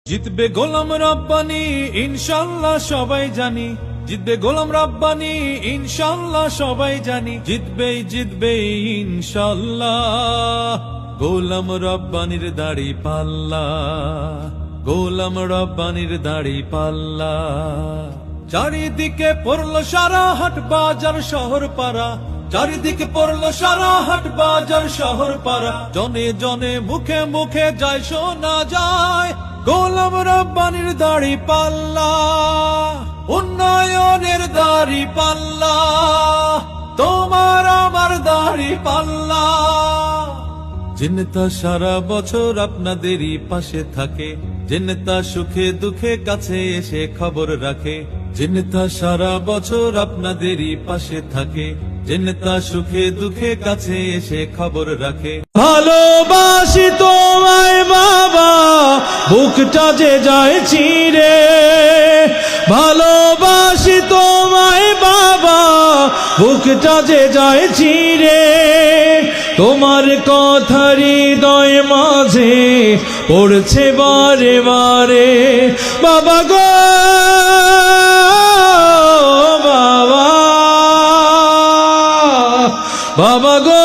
জিতবে গোলাম রাব্বানি ইনশাআল্লাহ সবাই জানি, জিতবে গোলাম রাব্বানি ইনশাআল্লাহ সবাই জানি, জিতবে ইনশাআল্লাহ গোলাম রাব্বানির দাড়ি পাল্লা, গোলাম রাব্বানির দাড়ি পাল্লা। চারিদিকে পড়লো সারা হাট বাজার শহর পাড়া, চারিদিকে পড়লো সারা হাট বাজার শহর পাড়া, জনে জনে মুখে মুখে যায় শোনা যায় গোলাম রাব্বানির দাড়ি পাল্লা, উন্নয়নের দাড়ি পাল্লা, তোমার আমার দাড়ি পাল্লা। যে নেতা সারা বছর আপনাদেরই পাশে থাকে, যে নেতা সুখে দুঃখে কাছে এসে খবর রাখে, যে নেতা সারা বছর আপনাদেরই পাশে থাকে, যে নেতা সুখে দুঃখে কাছে এসে খবর রাখে। ভালোবাসি তোমায় বাবা, বুকটা যে যায় চিরে, ভালোবাসি তোমায় বাবা, বুকটা যে যায় চিরে, তোমার কথা হৃদয় মাঝে পড়ছে বারে বারে বাবা গো বাবা, বাবা গো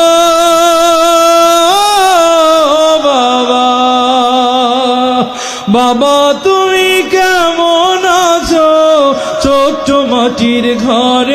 বাবা, বাবা তুমি কেমন আছো ছোট্ট মাটির ঘরে।